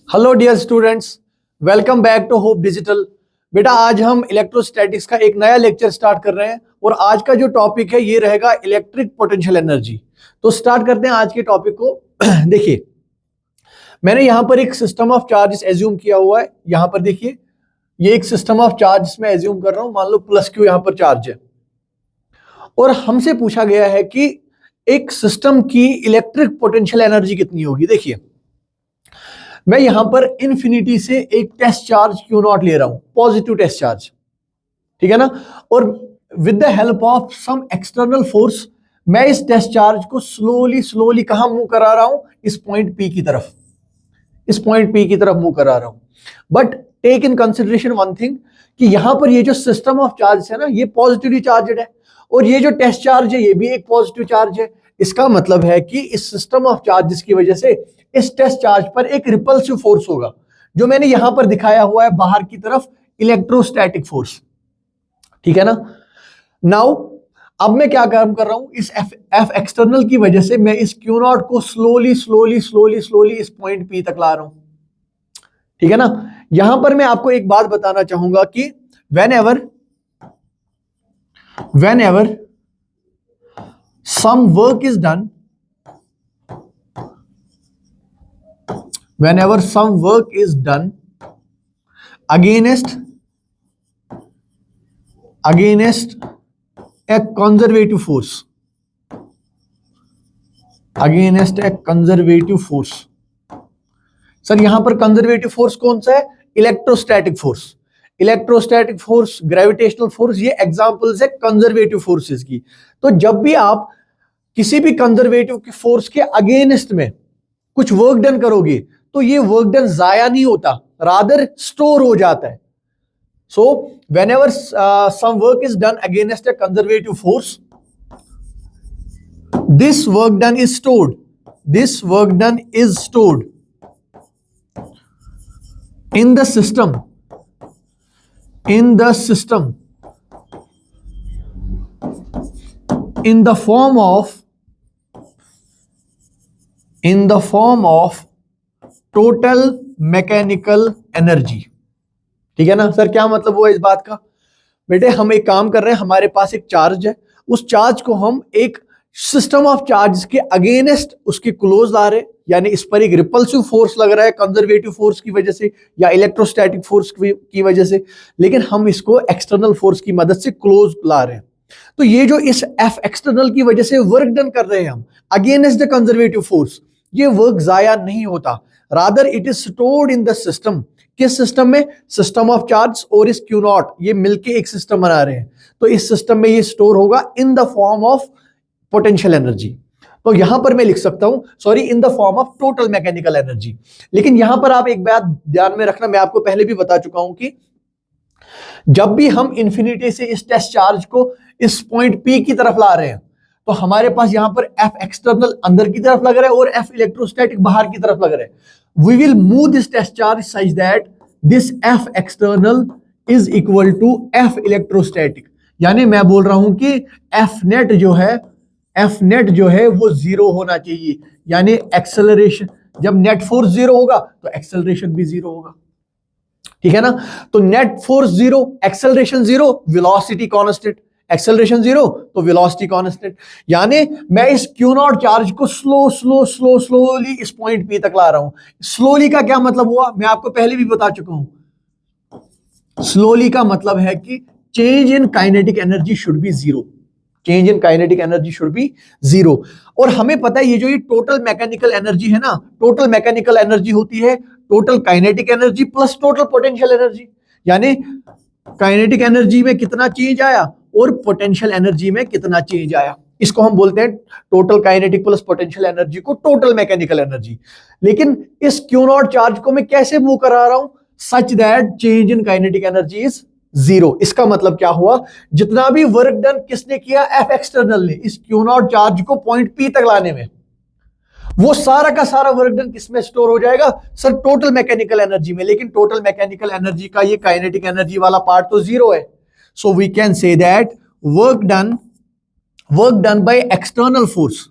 Hello dear students, welcome back to Hope Digital. बेटा आज हम इलेक्ट्रोस्टैटिक्स का एक नया लेक्चर स्टार्ट कर रहे हैं और आज का जो टॉपिक है ये रहेगा इलेक्ट्रिक पोटेंशियल एनर्जी। तो स्टार्ट करते हैं आज के टॉपिक को। देखिए मैंने यहाँ पर एक सिस्टम ऑफ चार्जेस एज्यूम किया हुआ है। यहाँ पर देखिए ये एक सिस्टम ऑफ चार्जेस में एज्यूम कर रहा हूँ। मान लो प्लस क्यू यहाँ पर चार्ज है और हमसे पूछा गया है कि एक सिस्टम की इलेक्ट्रिक पोटेंशियल एनर्जी कितनी होगी। देखिए मैं यहां पर इन्फिनिटी से एक टेस्ट चार्ज क्यू नॉट ले रहा हूं, पॉजिटिव टेस्ट चार्ज, ठीक है ना। और with the help of some external force मैं इस टेस्ट चार्ज को स्लोली स्लोली कहां मूव करा रहा हूं, इस पॉइंट पी की तरफ, इस पॉइंट पी की तरफ मूव करा रहा हूं। But take in consideration one thing कि यहां पर ये जो सिस्टम ऑफ चार्ज है ना, ये पॉजिटिवली चार्जड है और ये जो टेस्ट चार्ज है ये भी एक पॉजिटिव चार्ज है। इसका मतलब है कि इस सिस्टम ऑफ चार्जेस की वजह से इस टेस्ट चार्ज पर एक रिपल्सिव फोर्स होगा, जो मैंने यहां पर दिखाया हुआ है बाहर की तरफ, इलेक्ट्रोस्टैटिक फोर्स, ठीक है ना। नाउ अब मैं क्या काम कर रहा हूं, इस एफ एक्सटर्नल की वजह से मैं इस क्यू नॉट को स्लोली स्लोली स्लोली स्लोली इस पॉइंट पी तक ला रहा हूं, ठीक है ना। यहां पर मैं आपको एक बात बताना चाहूंगा कि whenever some work is done, whenever some work is done against a conservative force, against a conservative force। Sir यहां पर कंजर्वेटिव फोर्स कौन सा है? Electrostatic force. Electrostatic force, gravitational force, ये एग्जांपल्स है कंजर्वेटिव फोर्सेस की। तो जब भी आप किसी भी कंजर्वेटिव की फोर्स के अगेंस्ट में कुछ वर्क डन करोगे तो ये वर्क डन जाया नहीं होता, रादर स्टोर हो जाता है। So whenever some work is done against a conservative force, this work done is stored, this work done is stored in the system in the form of total mechanical energy, ठीक है ना। Sir क्या मतलब हुआ इस बात का? बेटे हम एक काम कर रहे हैं, हमारे पास एक चार्ज है, उस चार्ज को हम एक सिस्टम ऑफ चार्ज के अगेंस्ट उसके क्लोज ला रहे हैं, यानी इस पर एक रिपल्सिव फोर्स लग रहा है कंजर्वेटिव फोर्स की वजह से या इलेक्ट्रोस्टैटिक फोर्स की वजह से, लेकिन हम इसको एक्सटर्नल फोर्स की मदद से क्लोज ला रहे हैं। तो ये जो इस एफ एक्सटर्नल की वजह से वर्क डन कर रहे हैं हम अगेंस्ट द कंजर्वेटिव फोर्स, ये वर्क जाया नहीं होता, rather it is stored in the system. किस सिस्टम में? सिस्टम ऑफ चार्ज और इस क्यू नॉट, ये मिलके एक सिस्टम बना रहे हैं। तो इस सिस्टम में ये स्टोर होगा in the form of potential energy. तो यहां पर मैं लिख सकता हूं, sorry, in the form of total mechanical energy. लेकिन यहां पर आप एक बात ध्यान में रखना, मैं आपको पहले भी बता चुका हूं कि जब भी हम इंफिनिटी से इस टेस्ट चार्ज को इस पॉइंट पी की तरफ ला रहे हैं तो हमारे पास यहां पर एफ एक्सटर्नल अंदर की तरफ लग रहा है और एफ इलेक्ट्रोस्टैटिक बाहर की तरफ लग रहा है। We will move this test charge such that this F external is equal to F electrostatic. यानी मैं बोल रहा हूं कि एफ नेट जो है वो जीरो होना चाहिए, यानी एक्सेलरेशन, जब नेट फोर्स जीरो होगा तो एक्सेलरेशन भी जीरो होगा, ठीक है ना। तो net force zero, acceleration zero, velocity constant, acceleration zero तो वेलोसिटी कांस्टेंट। यानी मैं इस क्यू नॉट चार्ज को स्लोली इस पॉइंट पी तक ला रहा हूं। स्लोली का क्या मतलब हुआ, मैं आपको पहले भी बता चुका हूं। स्लोली का मतलब है कि change in kinetic energy should be zero, change in kinetic energy should be zero. और हमें पता है ये जो ये टोटल मैकेनिकल एनर्जी है ना, टोटल मैकेनिकल एनर्जी होती है total kinetic energy plus total potential energy. यानी काइनेटिक एनर्जी में कितना चेंज आया और पोटेंशियल एनर्जी में कितना चेंज आया, इसको हम बोलते हैं total kinetic plus potential energy को टोटल मैकेनिकल एनर्जी। लेकिन इस क्यू नॉट चार्ज को मैं कैसे मूव करा रहा हूं, सच that change in kinetic energy is zero. इसका मतलब क्या हुआ, जितना भी वर्क डन किसने किया, एफ एक्सटर्नल ने, इस क्यू नॉट चार्ज को पॉइंट पी तक लाने में, वो सारा का सारा वर्क डन किसमें स्टोर हो जाएगा? सर टोटल मैकेनिकल एनर्जी में। लेकिन टोटल मैकेनिकल एनर्जी का ये काइनेटिक एनर्जी वाला पार्ट तो जीरो है। So we can say that work done by external force,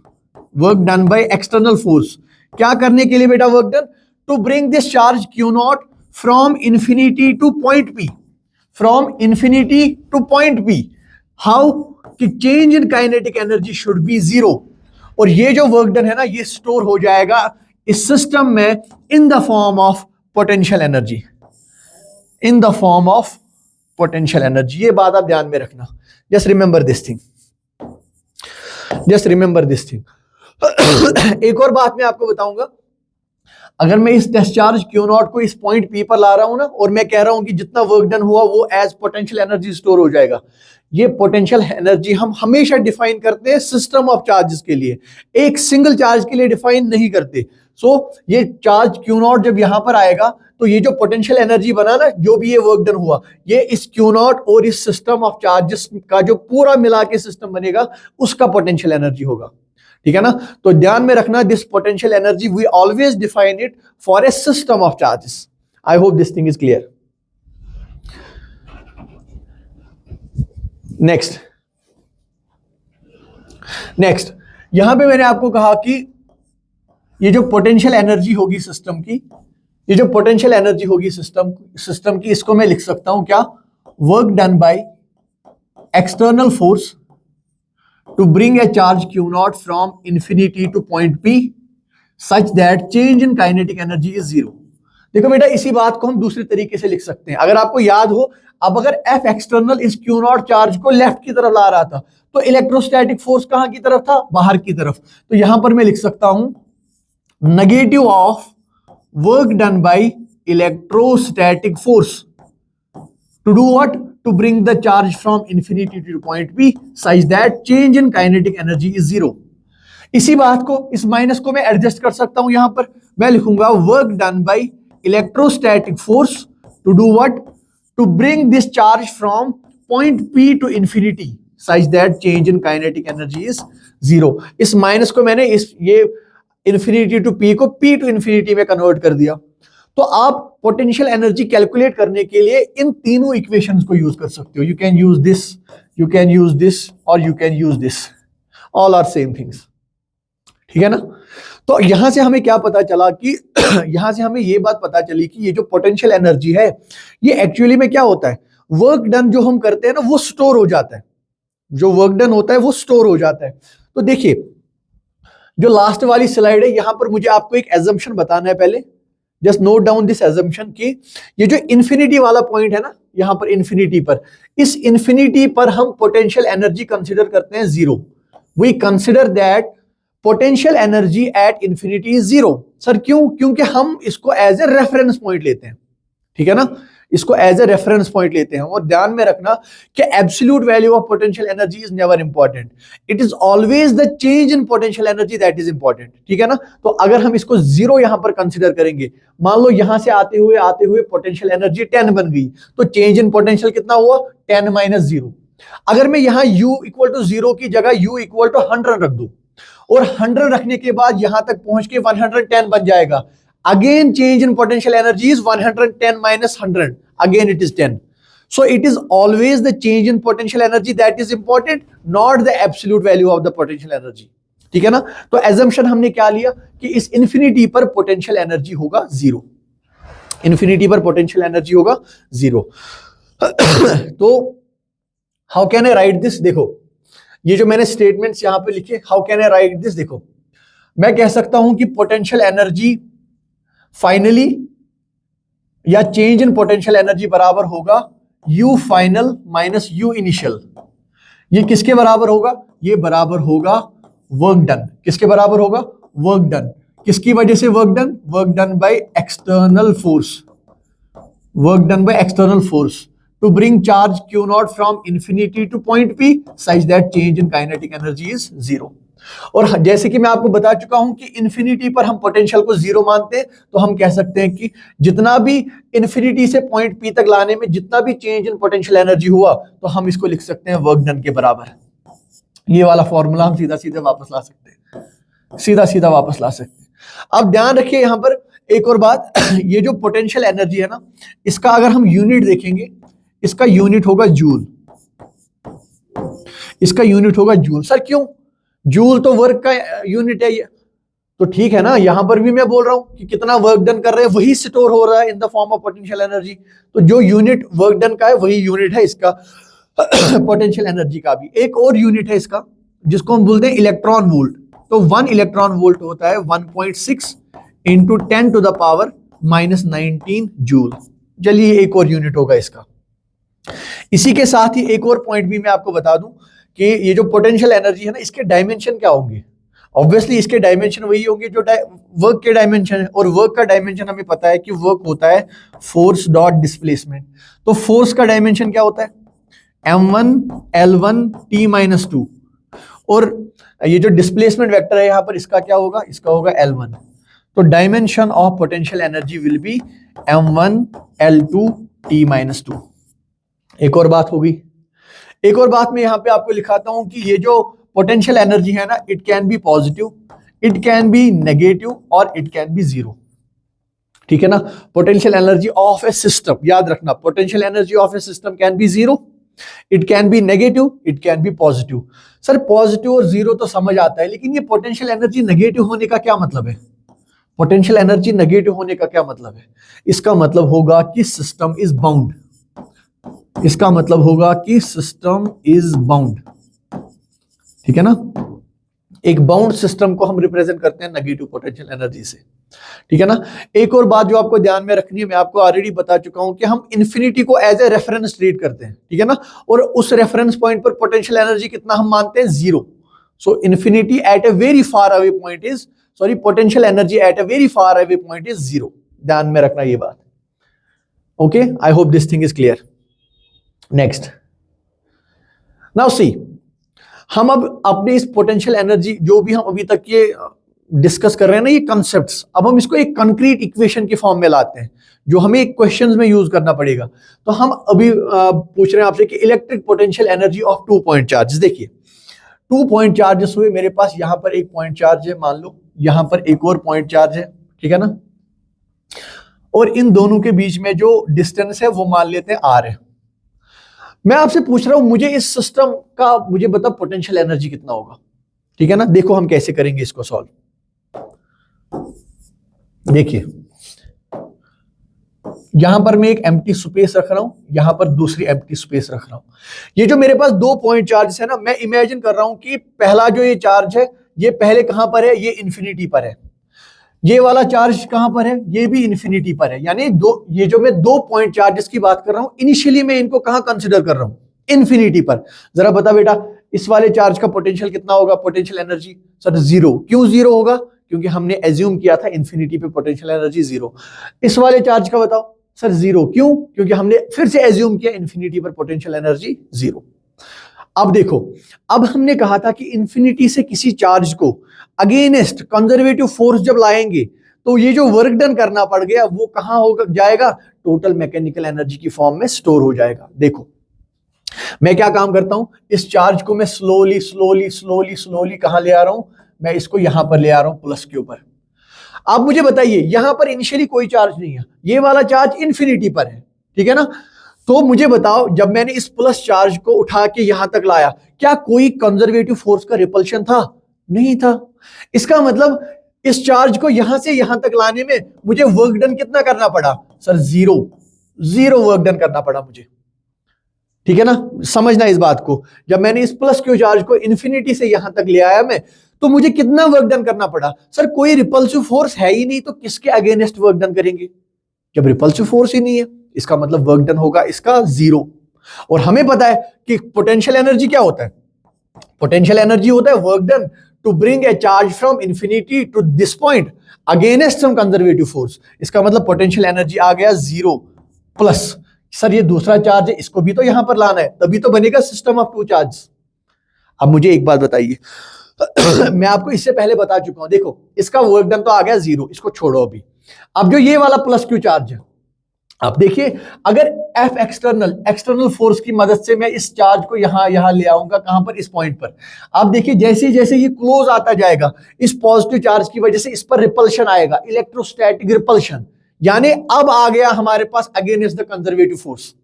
work done by external force. क्या करने के लिए बेटा work done? To bring this charge Q not from infinity to point P, from infinity to point P. How? कि change in kinetic energy should be zero, और ये जो work done है ना ये स्टोर हो जाएगा इस सिस्टम में in the form of potential energy, in the form of potential energy. ये बात आप ध्यान में रखना, just remember this thing, just remember this thing. एक और बात मैं आपको बताऊंगा, अगर मैं इस डिस्चार्ज क्यू नॉट को इस पॉइंट पी पर ला रहा हूं ना, और मैं कह रहा हूं कि जितना वर्क डन हुआ वो एज पोटेंशियल एनर्जी स्टोर हो जाएगा, ये पोटेंशियल एनर्जी हम हमेशा डिफाइन करते हैं सिस्टम ऑफ चार्जेस के लिए, एक सिंगल चार्ज के लिए डिफाइन नहीं करते। सो ये चार्ज क्यू नॉट जब यहां पर आएगा तो ये जो पोटेंशियल एनर्जी बना ना, जो भी ये वर्क डन हुआ, ये इस क्यू नॉट और इस सिस्टम ऑफ चार्जेस का जो पूरा मिला के सिस्टम बनेगा उसका पोटेंशियल एनर्जी होगा। ठीक है ना? तो ध्यान में रखना, this potential energy we always define it for a system of charges. I hope this thing is clear. Next यहां पे मैंने आपको कहा कि ये जो पोटेंशियल एनर्जी होगी सिस्टम की, ये जो पोटेंशियल एनर्जी होगी सिस्टम की, इसको मैं लिख सकता हूं क्या? Work done by external force to bring a charge q naught from infinity to point p such that change in kinetic energy is zero। देखो बेटा, इसी बात को हम दूसरे तरीके से लिख सकते हैं। अगर आपको याद हो, अब अगर F एक्सटर्नल इस q नॉट चार्ज को लेफ्ट की तरफ ला रहा था तो इलेक्ट्रोस्टैटिक फोर्स कहां की तरफ था? बाहर की तरफ। तो यहां पर मैं लिख सकता हूं negative of work done by electrostatic force to do what? To bring the charge from infinity to point P such that change in kinetic energy is zero। इसी बात को, इस माइनस को मैं एडजस्ट कर सकता हूं। यहां पर मैं लिखूंगा work done by electrostatic force to do what? To bring this charge from point P to infinity such that change in kinetic energy is zero। इस माइनस को मैंने ये इंफिनिटी टू P को P टू इंफिनिटी में convert कर दिया। तो आप पोटेंशियल एनर्जी कैलकुलेट करने के लिए इन तीनों इक्वेशंस को यूज कर सकते हो। You can use this, you can use this, और you can use this, all are same things. ठीक है ना? तो यहां से हमें क्या पता चला कि यहां से हमें ये बात पता चली कि ये जो पोटेंशियल एनर्जी है ये एक्चुअली में क्या होता है? वर्क डन जो हम करते हैं ना वो स्टोर हो जाता है, जो वर्क डन होता है वो स्टोर हो जाता है। तो देखिए, जो लास्ट वाली स्लाइड है, यहां पर मुझे आपको एक एजम्पशन बताना है। पहले just note down this assumption कि ये जो इंफिनिटी वाला पॉइंट है ना, यहां पर इंफिनिटी पर, इस इंफिनिटी पर हम पोटेंशियल एनर्जी कंसीडर करते हैं zero. We consider that potential energy at infinity is zero. Sir क्यों? क्योंकि हम इसको एज ए रेफरेंस पॉइंट लेते हैं। ठीक है ना? इसको एज ए रेफरेंस पॉइंट लेते हैं। और ध्यान में रखना कि absolute value of potential energy is never important, it is always the change in potential energy that is important. ठीक है ना? तो अगर हम इसको जीरो यहां पर कंसीडर करेंगे, मान लो यहां से आते हुए पोटेंशियल एनर्जी 10 बन गई, तो चेंज इन पोटेंशियल कितना हुआ? 10 माइनस 0। अगर मैं यहां u इक्वल टू 0 की जगह u इक्वल टू 100 रख दूं, और 100 रखने के बाद यहां तक पहुंच के 110 बन जाएगा, again change in potential energy is 110 minus 100, again it is 10। so it is always the change in potential energy that is important, not the absolute value of the potential energy। ठीक है ना? तो assumption हमने क्या लिया कि इस infinity पर पोटेंशियल एनर्जी होगा जीरो, इंफिनिटी पर पोटेंशियल एनर्जी होगा जीरो। तो how can I right this? देखो, ये जो मैंने स्टेटमेंट्स यहां पे लिखे, how can I right this? देखो, मैं कह सकता हूं कि पोटेंशियल एनर्जी फाइनली या चेंज इन पोटेंशियल एनर्जी बराबर होगा U final minus U initial. ये किसके बराबर होगा? ये बराबर होगा वर्क डन। किसके बराबर होगा? Work done. किसकी वजह से work done? Work done by external force, work done by external force to bring charge Q not from infinity to point P such that change in kinetic energy is zero. और जैसे कि मैं आपको बता चुका हूं कि इंफिनिटी पर हम पोटेंशियल को जीरो मानते हैं, तो हम कह सकते हैं कि जितना भी इंफिनिटी से पॉइंट P तक लाने में जितना भी चेंज इन पोटेंशियल एनर्जी हुआ, तो हम इसको लिख सकते हैं वर्क डन के बराबर। ये वाला फॉर्मूला हम सीधा सीधा वापस ला सकते हैं, सीधा सीधा वापस ला सकते हैं। अब ध्यान रखिए यहां पर एक और बात, ये जो पोटेंशियल एनर्जी है ना, इसका अगर हम यूनिट देखेंगे, इसका यूनिट होगा जूल, इसका यूनिट होगा जूल। सर क्यों? जूल तो वर्क का यूनिट है। तो ठीक है ना, यहां पर भी मैं बोल रहा हूं कि कितना वर्क डन कर रहे हैं वही स्टोर हो रहा है in the form of potential energy. तो जो यूनिट वर्क डन का है वही यूनिट है इसका पोटेंशियल एनर्जी का भी। एक और यूनिट है इसका जिसको हम बोलते हैं इलेक्ट्रॉन वोल्ट। तो 1 इलेक्ट्रॉन वोल्ट होता है 1.6 into 10 to the power -19 joule. चलिए एक और यूनिट होगा इसका। इसी के साथ ही एक और पॉइंट भी मैं आपको बता दूं कि ये जो पोटेंशियल एनर्जी है ना, इसके डायमेंशन क्या होंगे। ऑब्वियसली इसके डायमेंशन वही होंगे जो वर्क के डायमेंशन है, और वर्क का डायमेंशन हमें पता है कि वर्क होता है फोर्स डॉट डिस्प्लेसमेंट। तो फोर्स का डायमेंशन क्या होता है, m1 l1 t-2, और ये जो डिस्प्लेसमेंट वेक्टर है यहां पर इसका क्या होगा, इसका होगा l1। तो dimension of potential energy will be m1 l2 t-2। एक और बात होगी, एक और बात मैं यहां पे आपको लिखाता हूं कि ये जो पोटेंशियल एनर्जी है ना, it can be positive, it can be negative, और इट कैन बी जीरो। ठीक है ना। Potential energy of a system, याद रखना, potential energy of a system can be zero, it can be negative, it can be positive. Sir positive और zero तो समझ आता है, लेकिन ये पोटेंशियल एनर्जी नेगेटिव होने का क्या मतलब है। पोटेंशियल एनर्जी नेगेटिव होने का क्या मतलब है, इसका मतलब होगा कि सिस्टम इज बाउंड। इसका मतलब होगा कि सिस्टम इज बाउंड। ठीक है ना। एक बाउंड सिस्टम को हम रिप्रेजेंट करते हैं नेगेटिव पोटेंशियल एनर्जी से। ठीक है ना। एक और बात जो आपको ध्यान में रखनी है, मैं आपको ऑलरेडी बता चुका हूं कि हम इन्फिनिटी को एज ए रेफरेंस ट्रीट करते हैं। ठीक है ना। और उस रेफरेंस पॉइंट पर पोटेंशियल एनर्जी कितना हम मानते हैं, zero. So infinity at a very far away point is, sorry, potential energy at a very far away point is zero. ध्यान में रखना ये बात। Okay, I hope this thing is clear. Next, now see, हम अब अपने इस potential energy जो भी हम अभी तक ये डिस्कस कर रहे हैं ना, ये कॉन्सेप्ट्स, अब हम इसको एक कंक्रीट इक्वेशन की फॉर्म में लाते हैं जो हमें एक क्वेश्चंस में यूज करना पड़ेगा। तो हम अभी पूछ रहे हैं आपसे कि electric potential energy of 2 point charges. देखिए 2 पॉइंट चार्जेस हुए मेरे पास, यहां पर एक पॉइंट चार्ज है, मान लो यहां पर एक और पॉइंट चार्ज है। ठीक है ना। और इन दोनों के बीच में जो डिस्टेंस है वो मान लेते हैं r है। मैं आपसे पूछ रहा हूं मुझे इस सिस्टम का, मुझे बता पोटेंशियल एनर्जी कितना होगा। ठीक है ना। देखो हम कैसे करेंगे इसको सॉल्व। देखिए यहां पर मैं एक एम्प्टी स्पेस रख रहा हूं, यहां पर दूसरी एम्प्टी स्पेस रख रहा हूं। ये जो मेरे पास 2 पॉइंट चार्ज है ना, मैं इमेजिन कर रहा हूं कि पहला जो ये चार्ज है ये पहले कहां पर है, ये इन्फिनिटी पर है। ये वाला चार्ज कहां पर है, ये भी इन्फिनिटी पर है। यानी ये जो मैं 2 पॉइंट चार्जेस की बात कर रहा हूं, इनिशियली मैं इनको कहां कंसीडर कर रहा हूं, इन्फिनिटी पर। जरा बता बेटा, इस वाले चार्ज का पोटेंशियल कितना होगा, पोटेंशियल एनर्जी। Sir zero. क्यों जीरो होगा, क्योंकि हमने एज्यूम किया था इन्फिनिटी पे पोटेंशियल एनर्जी जीरो। इस वाले चार्ज का बताओ। Sir zero. क्यों, क्योंकि हमने फिर से एज्यूम किया इन्फिनिटी पर पोटेंशियल एनर्जी जीरो। अब देखो, अब हमने कहा था कि इन्फिनिटी से किसी चार्ज को अगेंस्ट कंजर्वेटिव फोर्स जब लाएंगे तो ये जो वर्क डन करना पड़ गया वो कहां होगा, जाएगा, टोटल मैकेनिकल एनर्जी की फॉर्म में स्टोर हो जाएगा। देखो मैं क्या काम करता हूं, इस चार्ज को मैं स्लोली स्लोली स्लोली स्लोली कहां ले आ रहा हूं, मैं इसको यहां पर ले आ रहा हूं प्लस के ऊपर। आप मुझे बताइए, यहां पर इनिशियली कोई चार्ज नहीं है, ये वाला चार्ज इन्फिनिटी पर है। ठीक है ना। तो मुझे बताओ, जब मैंने इस प्लस चार्ज को उठा के यहां तक लाया, क्या कोई कंजर्वेटिव फोर्स का रिपल्शन था, नहीं था। इसका मतलब इस चार्ज को यहां से यहां तक लाने में मुझे वर्क डन कितना करना पड़ा, sir zero. Zero work done करना पड़ा मुझे। ठीक है ना। समझना इस बात को, जब मैंने इस प्लस क्यू चार्ज को इन्फिनिटी से यहां तक ले आया मैं, तो मुझे कितना वर्क डन करना पड़ा। सर कोई रिपल्सिव फोर्स है ही नहीं, तो किसके अगेंस्ट वर्क डन करेंगे, जब रिपल्सिव फोर्स ही नहीं है, इसका मतलब वर्क डन होगा इसका जीरो। और हमें पता है कि पोटेंशियल एनर्जी क्या होता है, पोटेंशियल एनर्जी होता है work done to bring a charge from infinity to this point against some conservative force. इसका मतलब पोटेंशियल एनर्जी आ गया जीरो प्लस, सर ये दूसरा चार्ज है, इसको भी तो यहां पर लाना है, तभी तो बनेगा सिस्टम ऑफ 2 चार्ज। अब मुझे एक बात बताइए मैं आपको इससे पहले बता चुका हूं, देखो इसका वर्क डन तो आ गया जीरो, इसको छोड़ो अभी। अब जो ये वाला प्लस क्यू चार्ज है, आप देखिए, अगर F एक्सटर्नल फोर्स की मदद से मैं इस चार्ज को यहां ले आऊंगा, कहां पर, इस पॉइंट पर। आप देखिए जैसे जैसे ये क्लोज आता जाएगा, इस पॉजिटिव चार्ज की वजह से इस पर रिपल्शन आएगा, इलेक्ट्रोस्टैटिक रिपल्शन। यानी अब आ गया हमारे पास अगेंस्ट द कंजर्वेटिव फोर्स।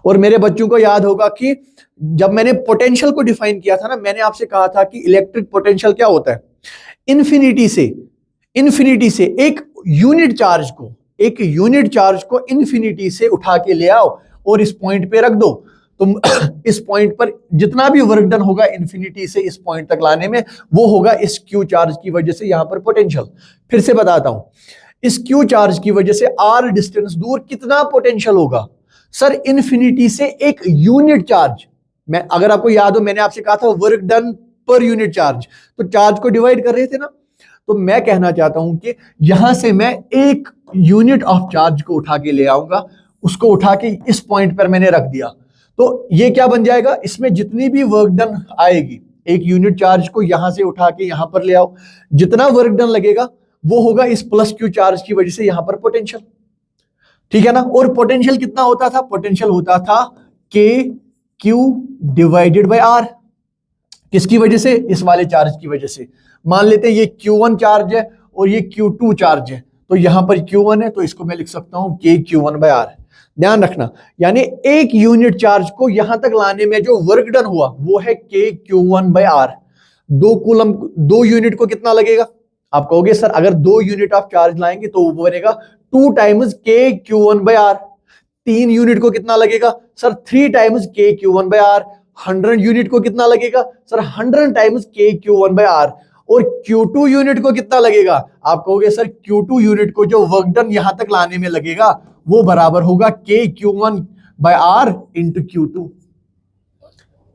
और मेरे बच्चों को याद होगा कि जब मैंने पोटेंशियल को डिफाइन किया था ना, मैंने आपसे कहा था कि इलेक्ट्रिक पोटेंशियल क्या होता है, इन्फिनिटी से एक यूनिट चार्ज को इन्फिनिटी से उठा के ले आओ और इस पॉइंट पे रख दो, तुम इस पॉइंट पर जितना भी वर्क डन होगा इन्फिनिटी से इस पॉइंट तक लाने में, वो होगा इस क्यू चार्ज की वजह से यहां पर पोटेंशियल। फिर से बताता हूं, इस क्यू चार्ज की वजह से आर डिस्टेंस दूर कितना पोटेंशियल होगा? सर इन्फिनिटी से एक यूनिट चार्ज, मैं अगर आपको याद हो मैंने आपसे कहा था work done per unit charge, तो चार्ज को डिवाइड कर रहे थे ना, तो मैं कहना चाहता हूं कि यहां से मैं एक यूनिट ऑफ चार्ज को उठा के ले आऊंगा, उसको उठा के इस पॉइंट पर मैंने रख दिया, तो ये क्या बन जाएगा, इसमें जितनी भी वर्क डन आएगी, एक यूनिट चार्ज को यहां से उठा के यहां पर ले आओ, जितना वर्क डन लगेगा वो होगा इस प्लस क्यू चार्ज की वजह से यहां पर पोटेंशियल, ठीक है ना। और पोटेंशियल कितना होता था? पोटेंशियल होता था के क्यू डिवाइडेड बाय आर। किसकी वजह से? इस वाले चार्ज की वजह से। मान लेते हैं ये Q1 चार्ज है और ये Q2 चार्ज है, तो यहां पर Q1 है तो इसको मैं लिख सकता हूं के Q1 बाय आर। ध्यान रखना, यानी एक यूनिट चार्ज को यहां तक लाने में जो वर्क डन हुआ वो है K Q1 bye are. 2 unit को कितना लगेगा? आप कहोगे सर अगर 2 यूनिट ऑफ चार्ज लाएंगे तो वो बनेगा 2 टाइम्स के Q1 बाय आर। 3 यूनिट को कितना लगेगा? सर 3 टाइम्स के Q1 बाय आर। 100 यूनिट को कितना लगेगा? सर 100 टाइम्स के Q1 बाय आर। और Q2 यूनिट को कितना लगेगा? आप कहोगे सर Q2 यूनिट को जो वर्क डन यहां तक लाने में लगेगा वो बराबर होगा के Q1 bye are into Q2,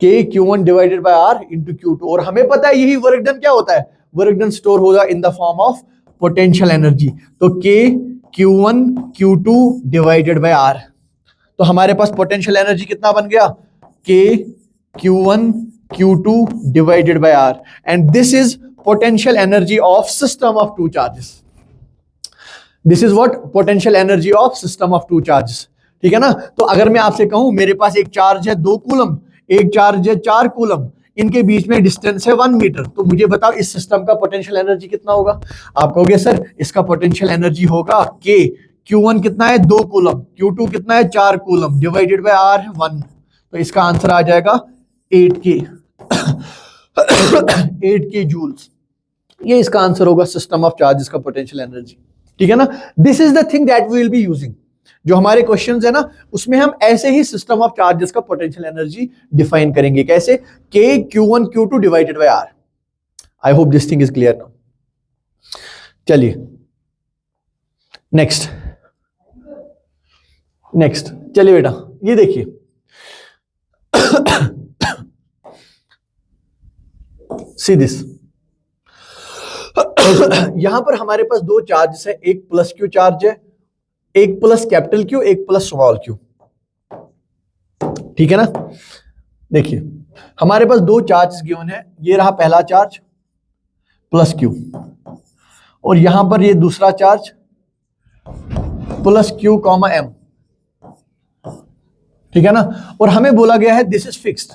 के Q1 divided by are into Q2। और हमें पता है यही वर्क डन क्या होता है, वर्क डन स्टोर होगा in the form of potential energy, तो के Q1 Q2 divided by are. तो हमारे पास पोटेंशियल एनर्जी कितना बन गया? K Q1 Q2 divided by R, and this is potential energy of system of two charges. This is what? Potential energy of system of two charges, ठीक है ना। तो अगर मैं आपसे कहूं मेरे पास एक चार्ज है 2 कूलम, एक चार्ज है 4 कूलम, इनके बीच में डिस्टेंस है 1 मीटर, तो मुझे बताओ इस सिस्टम का पोटेंशियल एनर्जी कितना होगा? आप कहोगे सर इसका पोटेंशियल एनर्जी होगा के Q1 कितना है? 2 कूलम, Q2 कितना है? 4 कूलम, डिवाइडेड बाय आर है 1, तो इसका आंसर आ जाएगा 8K 8K जूल्स। ये इसका आंसर होगा सिस्टम ऑफ चार्जेस का पोटेंशियल एनर्जी, ठीक है ना। This is the thing that we will be using. जो हमारे क्वेश्चंस है ना उसमें हम ऐसे ही सिस्टम ऑफ चार्जेस का पोटेंशियल एनर्जी डिफाइन करेंगे। कैसे? K Q1 Q2 divided by R. I hope this thing is clear now. चलिए नेक्स्ट चलिए बेटा ये देखिए सी दिस यहां पर हमारे पास 2 चार्जेस है, एक प्लस क्यू चार्ज है, एक प्लस कैपिटल क्यू, एक प्लस स्मॉल क्यू, ठीक है ना। देखिए हमारे पास 2 चार्ज गिवन है, ये रहा पहला चार्ज प्लस क्यू, और यहां पर ये दूसरा charge plus Q comma M, ठीक है ना। और हमें बोला गया है this is fixed,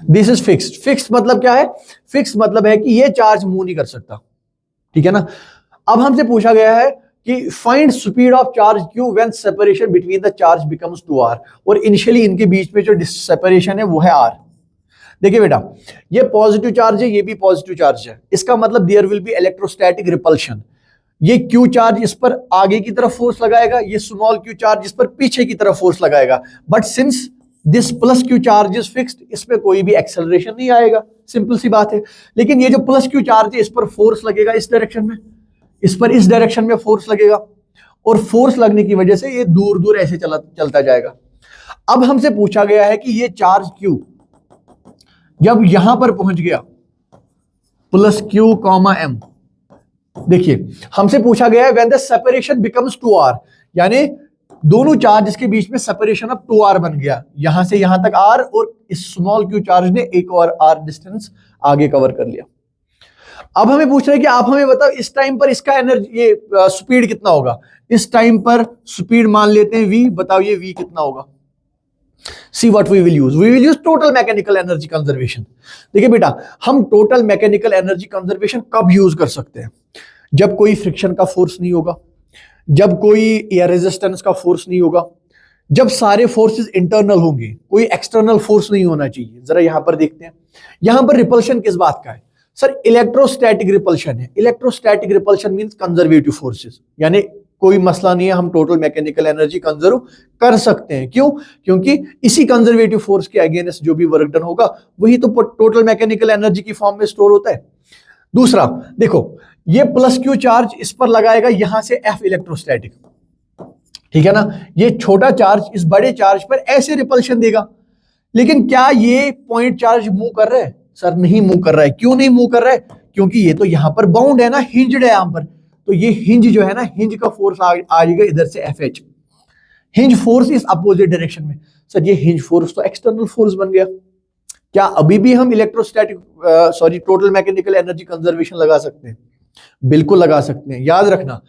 this is fixed. Fixed मतलब क्या है? फिक्स्ड मतलब है कि ये चार्ज मूव नहीं कर सकता, ठीक है ना। अब हमसे पूछा गया है कि find speed of charge Q when separation between the charge becomes 2r, और इनिशियली इनके बीच में जो सेपरेशन है वो है r। देखिए बेटा ये पॉजिटिव चार्ज है, ये भी पॉजिटिव चार्ज है, इसका मतलब there will be electrostatic repulsion. ये क्यू चार्ज इस पर आगे की तरफ फोर्स लगाएगा, ये स्मॉल क्यू चार्ज इस पर पीछे की तरफ फोर्स लगाएगा, but since this plus Q charge is fixed, इसमें कोई भी एक्सेलरेशन नहीं आएगा, सिंपल सी बात है। लेकिन ये जो प्लस क्यू चार्ज है इस पर फोर्स लगेगा इस डायरेक्शन में, इस पर इस डायरेक्शन में फोर्स लगेगा, और फोर्स लगने की वजह से ये दूर दूर ऐसे चलता जाएगा। अब हमसे पूछा गया है कि ये चार्ज क्यू जब यहां पर पहुंच गया प्लस क्यू कॉमा एम, देखिए हमसे पूछा गया है when the separation becomes 2r, यानी दोनों चार्ज के बीच में सेपरेशन अब 2r बन गया, यहां से यहां तक r, और इस स्मॉल क्यू चार्ज ने एक और r डिस्टेंस आगे कवर कर लिया। अब हमें पूछ रहे हैं कि आप हमें बताओ इस टाइम पर इसका एनर्जी ये स्पीड कितना होगा। इस टाइम पर स्पीड मान लेते हैं v, बताओ ये v कितना होगा। See what we will use total mechanical energy conservation. देखिए बेटा हम टोटल मैकेनिकल एनर्जी कंजर्वेशन कब यूज कर सकते हैं? जब कोई फ्रिक्शन का फोर्स नहीं होगा, जब कोई एयर रेजिस्टेंस का फोर्स नहीं होगा, जब सारे फोर्सेस इंटरनल होंगे, कोई एक्सटर्नल फोर्स नहीं होना चाहिए। जरा यहां पर देखते हैं, यहां पर रिपल्शन किस बात का है? सर इलेक्ट्रोस्टैटिक रिपल्शन है। Electrostatic repulsion means conservative forces, यानी कोई मसला नहीं है, हम टोटल मैकेनिकल एनर्जी कंजर्व कर सकते हैं। क्यों? क्योंकि इसी कंजर्वेटिव फोर्स के अगेंस्ट जो भी वर्क डन होगा वही तो टोटल मैकेनिकल एनर्जी की फॉर्म में स्टोर होता है। दूसरा देखो, ये प्लस क्यू चार्ज इस पर लगाएगा, यहां से एफ इलेक्ट्रोस्टैटिक, ठीक है ना। ये छोटा चार्ज इस बड़े चार्ज पर ऐसे रिपल्शन देगा, लेकिन क्या ये पॉइंट चार्ज मूव कर रहा है? सर नहीं मूव कर रहा है। क्यों नहीं मूव कर रहा है? क्योंकि ये तो यहां पर बाउंड है ना, हिंज्ड है यहां पर, तो ये हिंज जो है ना, हिंज का फोर्स आएगा इधर से एफ एच, हिंज फोर्स इस अपोजिट डायरेक्शन में। सर ये हिंज फोर्स तो एक्सटर्नल फोर्स बन गया। क्या अभी भी हम electrostatic total mechanical energy conservation लगा सकते हैं? बिल्कुल लगा सकते हैं। याद रखना,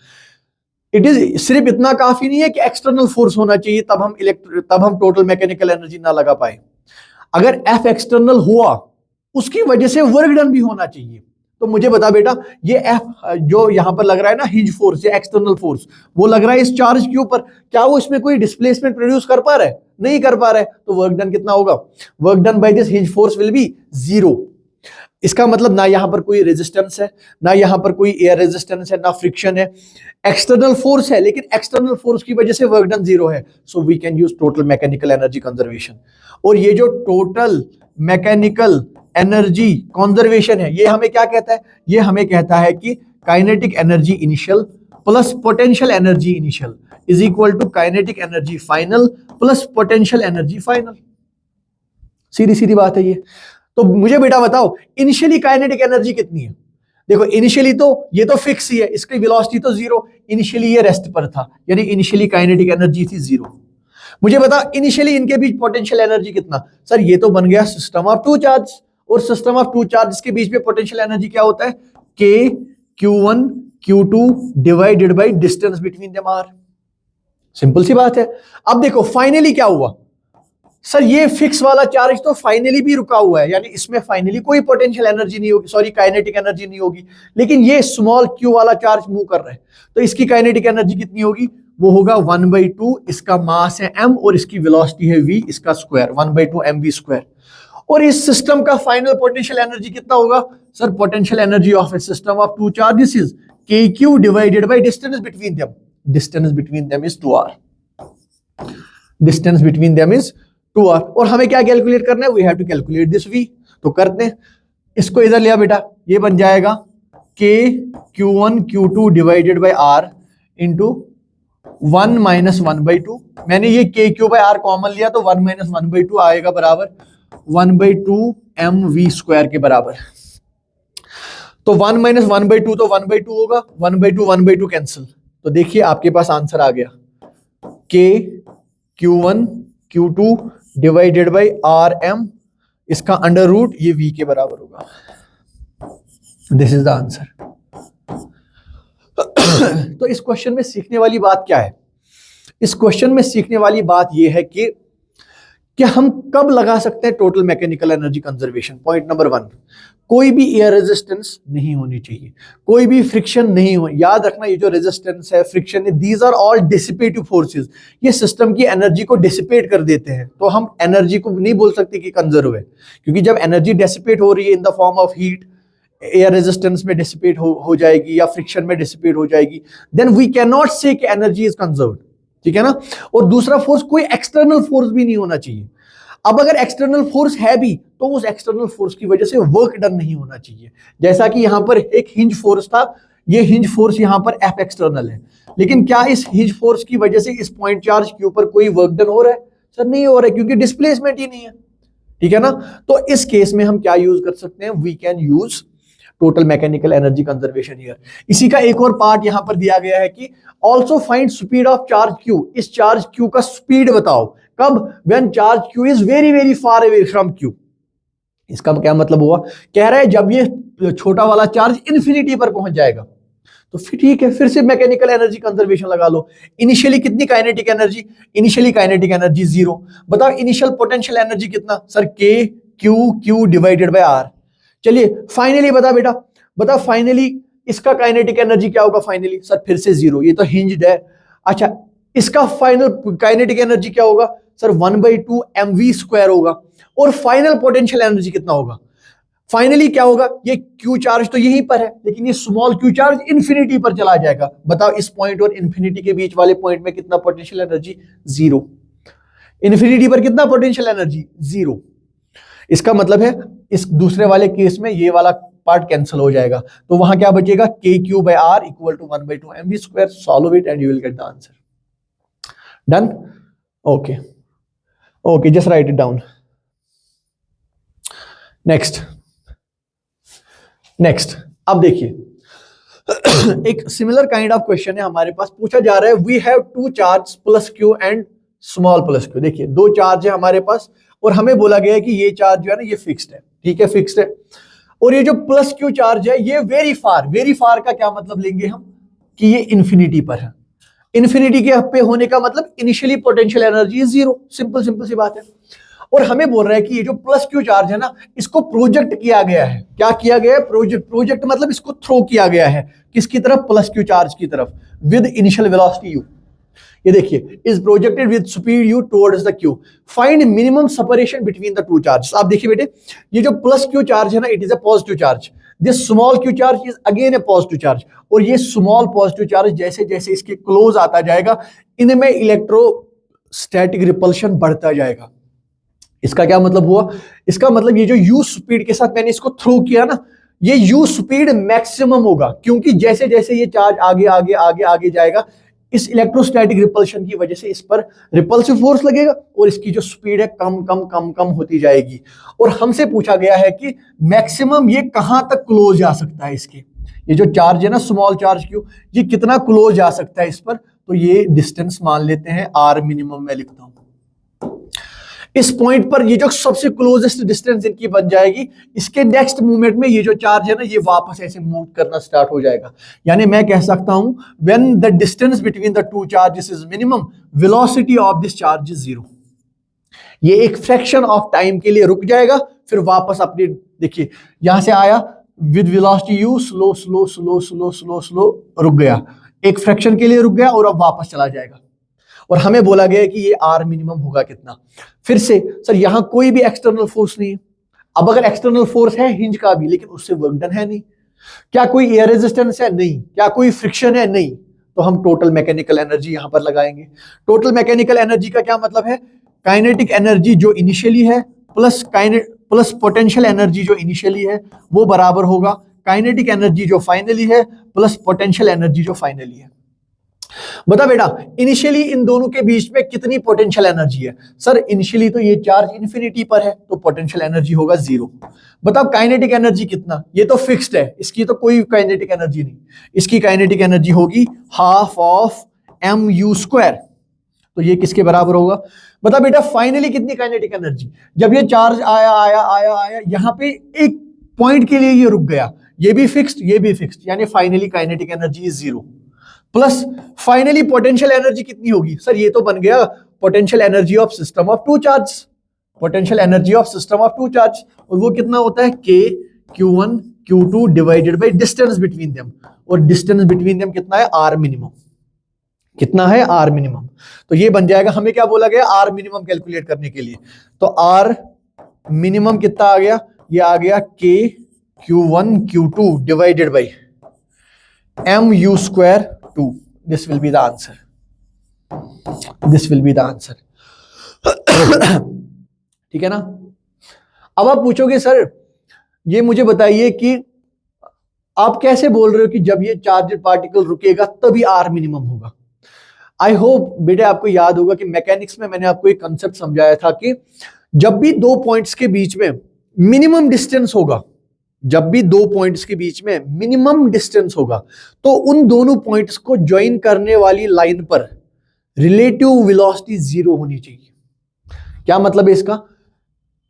इट इज सिर्फ इतना काफी नहीं है कि एक्सटर्नल फोर्स होना चाहिए तब हम टोटल मैकेनिकल एनर्जी ना लगा पाए। अगर एफ एक्सटर्नल हुआ, उसकी वजह से वर्क डन भी होना चाहिए। तो मुझे बता बेटा, ये एफ जो यहां पर लग रहा है ना, हिंज फोर्स या एक्सटर्नल फोर्स, वो लग रहा है इस चार्ज के ऊपर, क्या वो इसमें कोई डिस्प्लेसमेंट प्रोड्यूस कर पा रहा है? नहीं कर पा रहा है। तो वर्क डन कितना होगा? Work done by this hinge force will be zero. इसका मतलब ना यहां पर कोई रेजिस्टेंस है, ना यहां पर कोई एयर रेजिस्टेंस है, ना फ्रिक्शन है, एक्सटर्नल फोर्स है, लेकिन एक्सटर्नल फोर्स की वजह से वर्क डन जीरो है। So we can use total mechanical energy conservation. और ये जो टोटल मैकेनिकल एनर्जी कंजर्वेशन है, ये हमें क्या कहता है? ये हमें कहता है कि kinetic energy initial plus potential energy initial is equal to kinetic energy final plus potential energy final. सीधी सीधी बात है ये। तो मुझे बेटा बताओ, इनिशियली काइनेटिक एनर्जी कितनी है? देखो इनिशियली तो ये तो फिक्स ही है, इसकी वेलोसिटी तो जीरो, इनिशियली ये रेस्ट पर था, यानी इनिशियली काइनेटिक एनर्जी थी जीरो। मुझे बता इनिशियली इनके बीच पोटेंशियल एनर्जी कितना? सर ये तो बन गया सिस्टम ऑफ टू चार्ज, और सिस्टम ऑफ टू चार्ज के बीच में पोटेंशियल एनर्जी क्या होता है? K Q1 Q2 divided by distance between them R. Simple सी बात है। अब देखो फाइनली क्या हुआ? सर ये फिक्स वाला चार्ज तो फाइनली भी रुका हुआ है, यानी इसमें फाइनली कोई पोटेंशियल एनर्जी नहीं होगी, सॉरी काइनेटिक एनर्जी नहीं होगी, लेकिन ये स्मॉल q वाला चार्ज मूव कर रहा है, तो इसकी काइनेटिक एनर्जी कितनी होगी? वो होगा 1/2, इसका मास है m और इसकी वेलोसिटी है v, इसका स्क्वायर 1/2 mv स्क्वायर। और इस सिस्टम का फाइनल पोटेंशियल एनर्जी कितना होगा? Sir potential energy of a system of two charges is kq divided by distance between them. Distance between them is 2r। Distance between them is 2r। और हमें क्या calculate करना है? We have to calculate this v। तो करते हैं, इसको इधर लिया बेटा, ये बन जाएगा k Q1 Q2 divided by r into 1 minus 1/2। मैंने ये k q by r common लिया तो 1 माइनस 1/2 आएगा बराबर 1/2 mv स्क्वायर के बराबर। तो 1 माइनस 1/2 तो 1/2 होगा, 1/2 कैंसिल। तो देखिए आपके पास आंसर आ गया, k Q1 Q2 divided bye rm, इसका अंडर रूट ये v के बराबर होगा। This is the answer. तो इस क्वेश्चन में सीखने वाली बात क्या है? इस क्वेश्चन में सीखने वाली बात यह है कि हम कब लगा सकते हैं total mechanical energy conservation. Point number 1, कोई भी एयर रेजिस्टेंस नहीं होनी चाहिए, कोई भी फ्रिक्शन नहीं हो। याद रखना, ये जो रेजिस्टेंस है, फ्रिक्शन है, these are all dissipative forces. ये सिस्टम की एनर्जी को डिसिपेट कर देते हैं। तो हम एनर्जी को नहीं बोल सकते कि कंजर्व है, क्योंकि जब एनर्जी डिसिपेट हो रही है in the form of heat, air resistance में डिसिपेट हो जाएगी या फ्रिक्शन में डिसिपेट हो जाएगी, देन वी कैन नॉट से कि एनर्जी इज कंजर्व्ड। ठीक है ना। और दूसरा फोर्स, कोई एक्सटर्नल फोर्स भी नहीं होना चाहिए। अब अगर एक्सटर्नल फोर्स है भी तो उस एक्सटर्नल फोर्स की वजह से वर्क डन नहीं होना चाहिए। जैसा कि यहां पर एक हिंज फोर्स था, ये हिंज फोर्स यहां पर एफ एक्सटर्नल है, लेकिन क्या इस हिंज फोर्स की वजह से इस पॉइंट चार्ज के ऊपर कोई वर्क डन हो रहा है? सर नहीं हो रहा है, क्योंकि डिस्प्लेसमेंट ही नहीं है। ठीक है ना। तो इस केस में हम क्या यूज कर सकते हैं? We can use total mechanical energy conservation here. इसी का एक और पार्ट यहां पर दिया गया है कि also find speed of charge q। इस चार्ज q का स्पीड बताओ। कब? When charge q is very very far away from q। इसका क्या मतलब हुआ? कह रहा है जब ये छोटा वाला चार्ज इन्फिनिटी पर पहुंच जाएगा तो फिर ठीक है, फिर से मैकेनिकल एनर्जी कंजर्वेशन लगा लो। इनिशियली कितनी kinetic energy? Initially kinetic energy 0। बताओ इनिशियल पोटेंशियल एनर्जी कितना? Sir k q divided by r। चलिए फाइनली बता बेटा, बता फाइनली इसका काइनेटिक एनर्जी क्या होगा? फाइनली सर फिर से 0, ये तो हिंज्ड है। अच्छा, इसका फाइनल काइनेटिक एनर्जी क्या होगा? सर 1/2 mv स्क्वायर होगा। और फाइनल पोटेंशियल एनर्जी कितना होगा? फाइनली क्या होगा, ये क्यू चार्ज तो यहीं पर है, लेकिन ये स्मॉल क्यू चार्ज इंफिनिटी पर चला जाएगा। बताओ इस पॉइंट और इंफिनिटी के बीच वाले पॉइंट में कितना पोटेंशियल एनर्जी, जीरो। इंफिनिटी पर कितना पोटेंशियल एनर्जी, जीरो। इसका मतलब है इस दूसरे वाले केस में ये वाला पार्ट कैंसिल हो जाएगा, तो वहां क्या बचेगा, K Q by R equal to 1/2 mv square. Solve it and you will get the answer. Done, okay okay, just write it down. Next next, अब देखिए एक सिमिलर काइंड ऑफ क्वेश्चन है हमारे पास, पूछा जा रहा है we have to charge plus Q and small plus Q. देखिए दो चार्ज है हमारे पास और हमें बोला गया है कि ये चार्ज जो है ना ये फिक्स्ड है, ठीक है, फिक्स्ड है। और ये जो प्लस क्यू चार्ज है ये वेरी फार का क्या मतलब लेंगे हम, कि ये इंफिनिटी पर है। इंफिनिटी के पे होने का मतलब initially potential energy zero, simple सी बात है। और हमें बोल रहा है कि ये जो प्लस क्यू चार्ज है ना इसको प्रोजेक्ट किया गया है। क्या किया गया है, प्रोजेक्ट मतलब इसको थ्रो किया गया है किसकी तरफ, प्लस क्यू चार्ज की तरफ, विद इनिशियल वेलोसिटी u। ये देखिए, is projected with speed u towards the q, find minimum separation between the two charges. आप देखिए बेटे, ये जो प्लस क्यू चार्ज है ना it is a positive charge, this small Q charge is again A positive charge. और ये small positive charge जैसे जैसे इसके क्लोज आता जाएगा इनमें इलेक्ट्रोस्टैटिक रिपल्शन बढ़ता जाएगा। इसका क्या मतलब हुआ, इसका मतलब ये जो u स्पीड के साथ मैंने इसको थ्रो किया ना, ये u स्पीड मैक्सिमम होगा, क्योंकि जैसे जैसे ये चार्ज आगे आगे आगे आगे जाएगा इस इलेक्ट्रोस्टैटिक रिपल्शन की वजह से इस पर रिपल्सिव फोर्स लगेगा और इसकी जो स्पीड है कम कम कम कम होती जाएगी। और हमसे पूछा गया है कि मैक्सिमम ये कहां तक क्लोज जा सकता है, इसके ये जो चार्ज है ना स्मॉल चार्ज क्यू, ये कितना क्लोज जा सकता है इस पर। तो ये डिस्टेंस मान लेते हैं r मिनिमम मैं लिखता हूं। इस पॉइंट पर ये जो सबसे क्लोजेस्ट डिस्टेंस इनकी बन जाएगी, इसके नेक्स्ट मूवमेंट में ये जो चार्ज है ना ये वापस ऐसे मूव करना स्टार्ट हो जाएगा। यानी मैं कह सकता हूं when the distance between the two charges is minimum, velocity of this charge is zero. ये एक फ्रैक्शन ऑफ टाइम के लिए रुक जाएगा, फिर वापस अपने, देखिए यहां से आया with velocity u, slow slow slow slow slow slow रुक गया, एक फ्रैक्शन के लिए रुक गया और अब वापस चला जाएगा। और हमें बोला गया है कि ये r मिनिमम होगा कितना। फिर से सर यहां कोई भी एक्सटर्नल फोर्स नहीं है। अब अगर एक्सटर्नल फोर्स है हिंज का भी, लेकिन उससे वर्क डन है नहीं। क्या कोई एयर रेजिस्टेंस है, नहीं। क्या कोई फ्रिक्शन है, नहीं। तो हम टोटल मैकेनिकल एनर्जी यहां पर लगाएंगे। टोटल मैकेनिकल एनर्जी का क्या मतलब है, काइनेटिक एनर्जी जो इनिशियली है प्लस पोटेंशियल एनर्जी जो इनिशियली है वो बराबर होगा काइनेटिक एनर्जी जो फाइनली है प्लस पोटेंशियल एनर्जी जो फाइनली है। बता बेटा इनिशियली इन दोनों के बीच में कितनी पोटेंशियल एनर्जी है। सर इनिशियली तो ये चार्ज इन्फिनिटी पर है तो पोटेंशियल एनर्जी होगा जीरो। बताओ काइनेटिक एनर्जी कितना, ये तो फिक्स्ड है, इसकी तो कोई काइनेटिक एनर्जी नहीं। इसकी काइनेटिक एनर्जी होगी हाफ ऑफ mu स्क्वायर। तो ये किसके बराबर होगा। बता बेटा फाइनली कितनी काइनेटिक एनर्जी, जब ये चार्ज आया आया आया आया यहां पे एक पॉइंट के लिए ये रुक गया, ये भी फिक्स्ड ये भी फिक्स्ड, यानी finally kinetic energy is zero. Plus finally potential energy कितनी होगी। सर ये तो बन गया potential energy of system of two charge, potential energy of system of two charge, और वो कितना होता है k q1 q2 divided by distance between them. और डिस्टेंस बिटवीन देम कितना है, r मिनिमम। कितना है, r मिनिमम। तो ये बन जाएगा, हमें क्या बोला गया, r मिनिमम कैलकुलेट करने के लिए। तो r मिनिमम कितना आ गया, ये आ गया k q1 q2 divided bye mu square 2। This will be the answer. This will be the answer. ठीक है ना। अब आप पूछोगे सर ये मुझे बताइए कि आप कैसे बोल रहे हो कि जब ये चार्जड पार्टिकल रुकेगा तभी r मिनिमम होगा। आई होप बेटे आपको याद होगा कि मैकेनिक्स में मैंने आपको एक कंसेप्ट समझाया था कि जब भी दो पॉइंट्स के बीच में मिनिमम डिस्टेंस होगा, जब भी दो पॉइंट्स के बीच में मिनिमम डिस्टेंस होगा तो उन दोनों पॉइंट्स को ज्वाइन करने वाली लाइन पर रिलेटिव वेलोसिटी जीरो होनी चाहिए। क्या मतलब है इसका,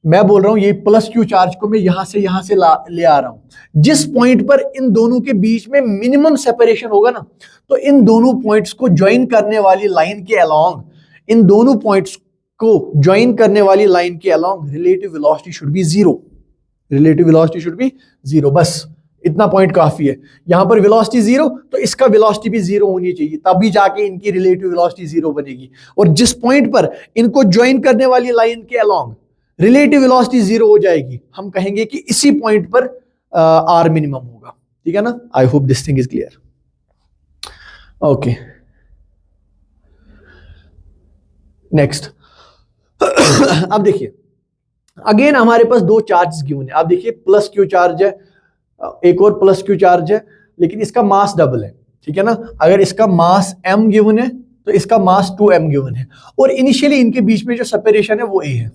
मैं बोल रहा हूं ये प्लस क्यू चार्ज को मैं यहां से ले आ रहा हूं, जिस पॉइंट पर इन दोनों के बीच में मिनिमम सेपरेशन होगा ना, तो इन दोनों पॉइंट्स को ज्वाइन करने वाली लाइन के अलोंग, इन दोनों पॉइंट्स को ज्वाइन करने वाली लाइन के along relative velocity should be zero. Relative velocity should be zero, बस इतना पॉइंट काफी है। यहां पर वेलोसिटी जीरो तो इसका वेलोसिटी भी जीरो होनी चाहिए, तभी जाके इनकी रिलेटिव वेलोसिटी जीरो बनेगी। और जिस पॉइंट पर इनको ज्वाइन करने वाली लाइन के अलोंग रिलेटिव वेलोसिटी जीरो हो जाएगी, हम कहेंगे कि इसी पॉइंट पर आर मिनिमम होगा। ठीक है ना? आई hope this thing is clear. Okay, next. अब देखिए, अगेन हमारे पास दो चार्ज गिवन है। आप देखिए प्लस क्यू चार्ज है, एक और प्लस क्यू चार्ज है, लेकिन इसका मास डबल है। ठीक है ना? अगर इसका मास m गिवन है तो इसका मास 2m गिवन है, और इनिशियली इनके बीच में जो सेपरेशन है वो a है।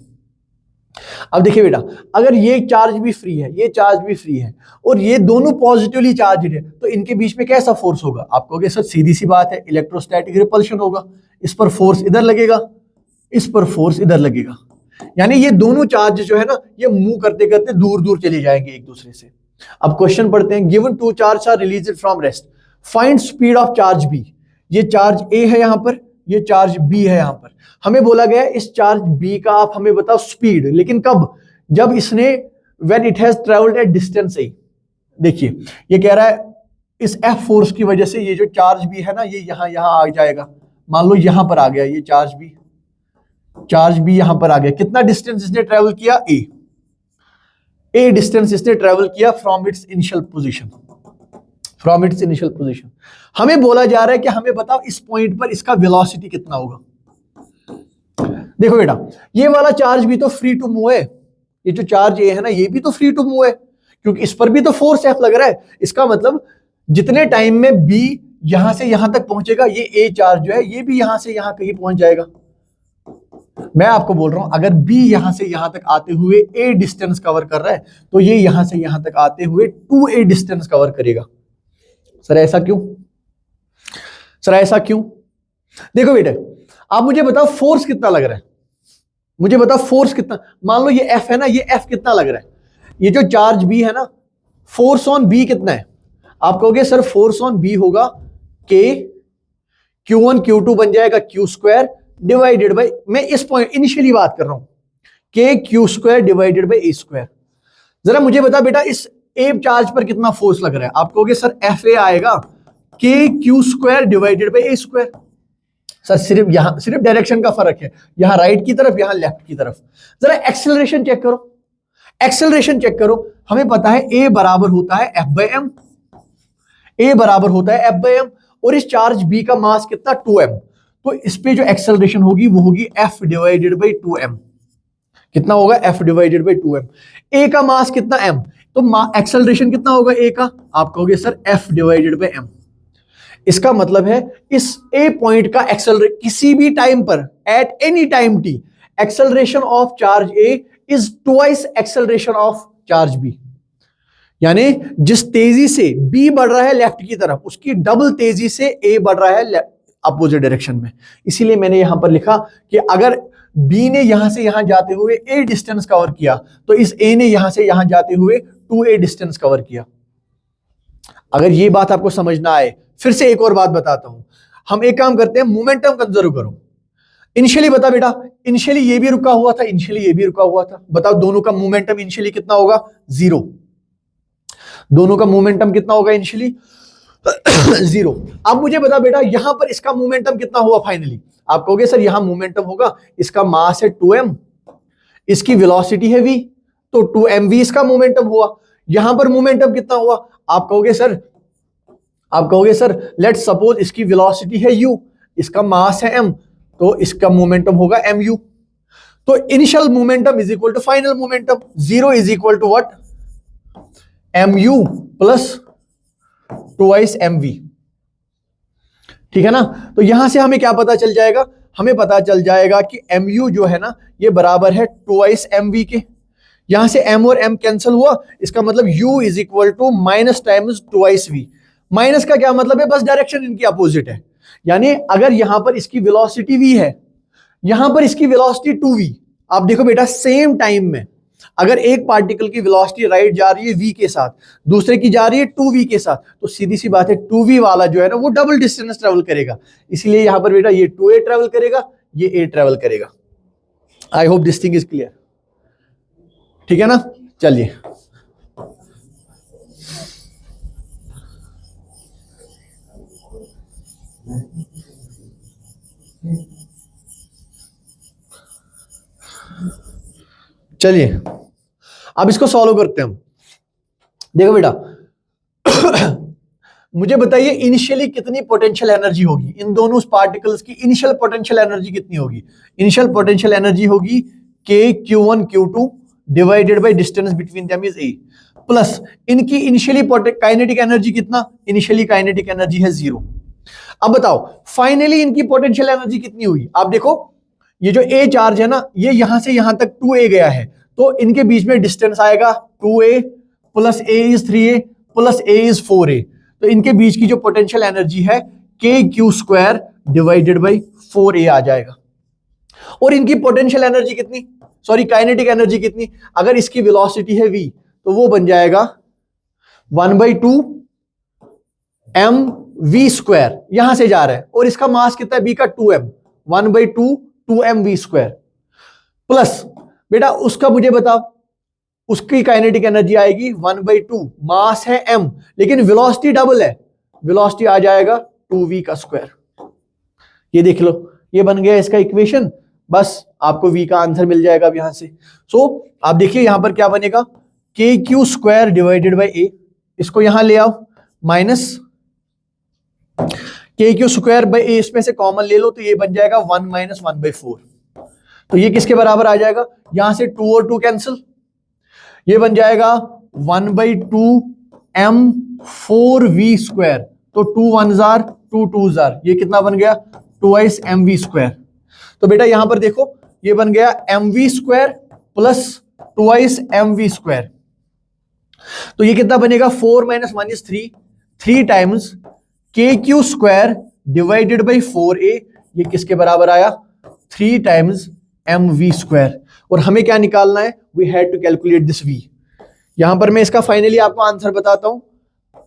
अब देखिए बेटा, अगर ये चार्ज भी फ्री है, ये चार्ज भी फ्री है, और ये दोनों पॉजिटिवली चार्ज है, तो इनके बीच में कैसा फोर्स होगा? आप कहोगे सर सीधी सी बात है, इलेक्ट्रोस्टैटिक रिपल्शन होगा। इस पर फोर्स इधर लगेगा, इस पर फोर्स इधर लगेगा, यानी ये दोनों चार्ज जो है ना, ये मूव करते करते दूर दूर चले जाएंगे एक दूसरे से। अब क्वेश्चन पढ़ते हैं, given two charge are released from rest, find speed of charge B. ये चार्ज ए है यहां पर, ये चार्ज बी है यहां पर। हमें बोला गया इस चार्ज बी का आप हमें बताओ स्पीड, लेकिन कब? जब इसने when it has travelled at distance A. देखिए ये कह रहा है इस एफ फोर्स की वजह से ये जो चार्ज बी है ना, ये यहां यहां आ जाएगा। मान लो यहां पर आ गया ये चार्ज बी, चार्ज बी यहां पर आ गया। कितना डिस्टेंस इसने ट्रेवल किया? ए डिस्टेंस इसने ट्रेवल किया from its initial position, from its initial position. हमें बोला जा रहा है कि हमें बताओ इस पॉइंट पर इसका वेलोसिटी कितना होगा। देखो बेटा, ये वाला चार्ज भी तो फ्री टू मूव है, ये जो चार्ज ए है ना, ये भी तो फ्री टू मूव है, क्योंकि इस पर भी तो फोर्स एफ लग रहा है। इसका मतलब जितने टाइम में बी यहां से यहां तक पहुंचेगा, ये ए चार्ज जो है ये भी यहां से यहां कहीं पहुंच जाएगा। मैं आपको बोल रहा हूं अगर बी यहां से यहां तक आते हुए ए डिस्टेंस कवर कर रहा है, तो ये यहां से यहां तक आते हुए 2a डिस्टेंस कवर करेगा। सर ऐसा क्यों? सर ऐसा क्यों? देखो बेटे, आप मुझे बताओ फोर्स कितना लग रहा है, मुझे बताओ फोर्स कितना। मान लो ये F है ना, ये F कितना लग रहा है? ये जो चार्ज B है ना, फोर्स ऑन B कितना है? आप कहोगे सर फोर्स ऑन B होगा K, Q1 Q2 बन जाएगा Q स्क्वायर डिवाइडेड बाई, मैं इस पॉइंट इनिशियली बात कर रहा हूं, K Q square divided by A square. जरा मुझे बता बेटा इस A चार्ज पर कितना फोर्स लग रहा है? आप कहोगे सर FA आएगा K Q square divided by A square. Sir सिर्फ यहां सिर्फ डायरेक्शन का फर्क है, यहां राइट की तरफ, यहां लेफ्ट की तरफ। जरा एक्सेलरेशन चेक करो, एक्सेलरेशन चेक करो। हमें पता है A बराबर होता है F बाई एम, A बराबर होता है F बाई एम, और इस चार्ज B का मास कितना? 2m। तो इस पे जो एक्सेलरेशन होगी वो होगी F डिवाइडेड बाई 2m। कितना होगा? F divided by 2m। A का मास कितना? m, तो एक्सेलरेशन कितना होगा A का? आप कहोगे sir F divided by m। इसका मतलब है इस A पॉइंट का एक्सेलरेशन किसी भी टाइम पर, at any time t, acceleration of charge A is twice acceleration of charge B। यानी जिस तेजी से B बढ़ रहा है लेफ्ट की तरफ, उसकी डबल तेजी से A बढ़ रहा है अपोजिट डायरेक्शन में। इसीलिए मैंने यहां पर लिखा कि अगर B ने यहां से यहां जाते हुए A डिस्टेंस कवर किया, तो इस A ने यहां से यहां जाते हुए 2a डिस्टेंस कवर किया। अगर ये बात आपको समझ ना आए, फिर से एक और बात बताता हूं। हम एक काम करते हैं, मोमेंटम कंजर्व करो। इनिशियली बता बेटा, इनिशियली ये भी रुका हुआ था, इनिशियली ये भी रुका हुआ था, बताओ दोनों का मोमेंटम इनिशियली कितना होगा? 0। दोनों का मोमेंटम कितना होगा इनिशियली? 0। अब मुझे बता बेटा, यहां पर इसका मोमेंटम कितना हुआ फाइनली? आप कहोगे सर यहां मोमेंटम होगा, इसका मास है 2m, इसकी वेलोसिटी है v, तो 2mv इसका मोमेंटम हुआ। यहां पर मोमेंटम कितना हुआ? आप कहोगे सर लेट्स सपोज इसकी वेलोसिटी है u, इसका मास है m, तो इसका मोमेंटम होगा mu। तो initial momentum is equal to final momentum, 0 is equal to what? mu plus twice mv। ठीक है ना? तो यहां से हमें क्या पता चल जाएगा? हमें पता चल जाएगा कि mu जो है ना, ये बराबर है ट्वाइस mv के। यहां से m और m कैंसिल हुआ, इसका मतलब u is equal to minus times twice v। Minus का क्या मतलब है? बस डायरेक्शन इनकी अपोजिट है। यानी अगर यहां पर इसकी वेलोसिटी v है, यहां पर इसकी वेलोसिटी 2v। आप देखो बेटा, सेम टाइम में अगर एक पार्टिकल की वेलोसिटी राइट जा रही है v के साथ, दूसरे की जा रही है 2v के साथ, तो सीधी सी बात है 2v वाला जो है ना, वो डबल डिस्टेंस ट्रेवल करेगा। इसलिए यहां पर बेटा ये 2a ट्रेवल करेगा, ये a ट्रेवल करेगा। आई hope this thing is clear. ठीक है ना? चलिए, चलिए अब इसको सॉल्व करते हैं हम। देखो बेटा मुझे बताइए इनिशियली कितनी पोटेंशियल एनर्जी होगी इन दोनों पार्टिकल्स की। इनिशियल पोटेंशियल एनर्जी कितनी होगी? इनिशियल पोटेंशियल एनर्जी होगी Q1 Q2 divided by distance between them is A, plus इनकी इनिशियली काइनेटिक एनर्जी कितना? इनिशियली काइनेटिक एनर्जी है 0। अब बताओ फाइनली इनकी पोटेंशियल एनर्जी कितनी हुई? आप देखो ये जो A चार्ज है ना, ये यहां से यहां तक 2A गया है, तो इनके बीच में डिस्टेंस आएगा 2A plus A is 3A plus A is 4A। तो इनके बीच की जो पोटेंशियल एनर्जी है KQ² डिवाइडेड बाई 4A आ जाएगा। और इनकी पोटेंशियल एनर्जी कितनी, सॉरी काइनेटिक एनर्जी कितनी? अगर इसकी वेलोसिटी है v तो वो बन जाएगा 1/2 mv², यहां से जा रहा है, और इसका मास कितना है b का 2m, 1/2 2mv²। प्लस बेटा उसका मुझे बताओ, उसकी काइनेटिक एनर्जी आएगी 1/2, मास है m लेकिन वेलोसिटी डबल है, वेलोसिटी आ जाएगा 2v का स्क्वायर। ये देख लो, ये बन गया इसका इक्वेशन, बस आपको v का आंसर मिल जाएगा अब यहां से। सो आप देखिए यहां पर क्या बनेगा, KQ² डिवाइडेड बाई A, इसको यहां ले आओ, माइनस KQ² बाई A, इसमें से कॉमन ले लो तो ये बन जाएगा 1 - 1/4। तो ये किसके बराबर आ जाएगा? यहां से 2 और 2 कैंसिल, ये बन जाएगा 1/2 m4v²। तो 2 1s are 2 2s are, ये कितना बन गया? 2 mv²। तो बेटा यहां पर देखो ये बन गया mv² प्लस 2 mv²। तो ये कितना बनेगा? 4 - 1 is 3, 3 times KQ² divided by 4A, ये किसके बराबर आया? 3 टाइम्स mv²। और हमें क्या निकालना है? We had to calculate this v। यहां पर मैं इसका फाइनली आपको आंसर बताता हूं।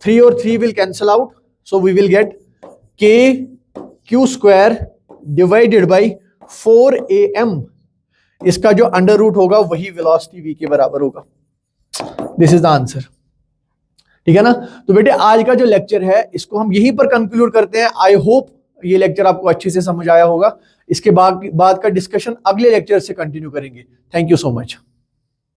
3 और 3 will cancel out, so we will get KQ² divided by 4am, इसका जो अंडर रूट होगा वही वेलोसिटी v के बराबर होगा। दिस इज द आंसर, ठीक है ना। तो बेटे आज का जो लेक्चर है इसको हम यहीं पर कंक्लूड करते हैं। आई होप ये लेक्चर आपको अच्छे से समझ आया होगा। इसके बाद का डिस्कशन अगले लेक्चर से कंटिन्यू करेंगे। Thank you so much.